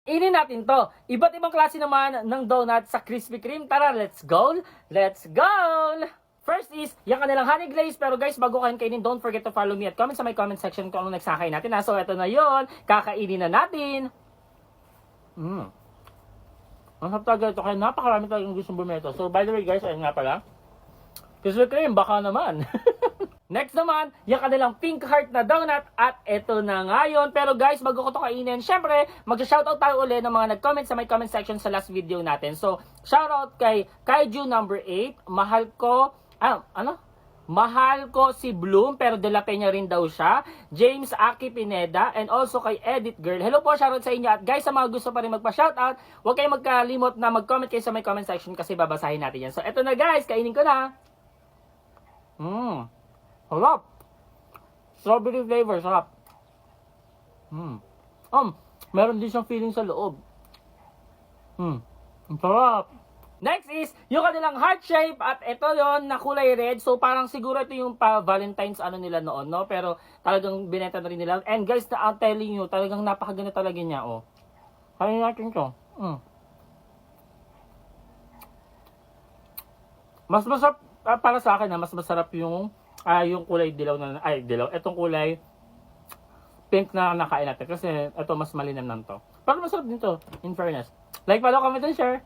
Inin natin to. Iba't ibang klase naman ng donut sa Krispy Kreme. Tara, let's go! Let's go! First is, yung kanilang honey glaze. Pero guys, bago kayo kainin, don't forget to follow me at comment sa my comment section kung anong nagsakay natin. So, eto na yon, kakainin na natin. Ang sarap talaga ito. Kaya napakarami talagang gustong bumili ito. So, by the way guys, ayun nga pala. Krispy Kreme, baka naman. Next naman, yung kanilang pink heart na donut at ito na ngayon. Pero guys, bago ko ito kainin, syempre, mag-shoutout tayo ulit ng mga nag-comment sa my comment section sa last video natin. So, shoutout kay Kaiju number 8, Mahal ko si Bloom, pero De La Peña rin daw siya. James Aki Pineda, and also kay Edit Girl. Hello po, shoutout sa inyo. At guys, sa mga gusto pa rin magpa-shoutout, huwag kayong magkalimot na mag-comment kayo sa my comment section kasi babasahin natin yan. So, ito na guys, kainin ko na. Sarap. Strawberry flavor, sarap. Meron din siyang feeling sa loob. Sarap. Next is, yung kanilang heart shape at ito yon na kulay red. So parang siguro ito yung pa-Valentine's nila noon, no? Pero talagang binenta na rin nila. And guys, I'm telling you, talagang napakaganda talaga niya, oh. Kainin natin to. Mas masarap, para sa akin mas masarap yung kulay dilaw na, itong kulay pink na nakain natin. Kasi ito mas malinam lang to. Pero masarap din to, in fairness. Like, follow, comment, and share.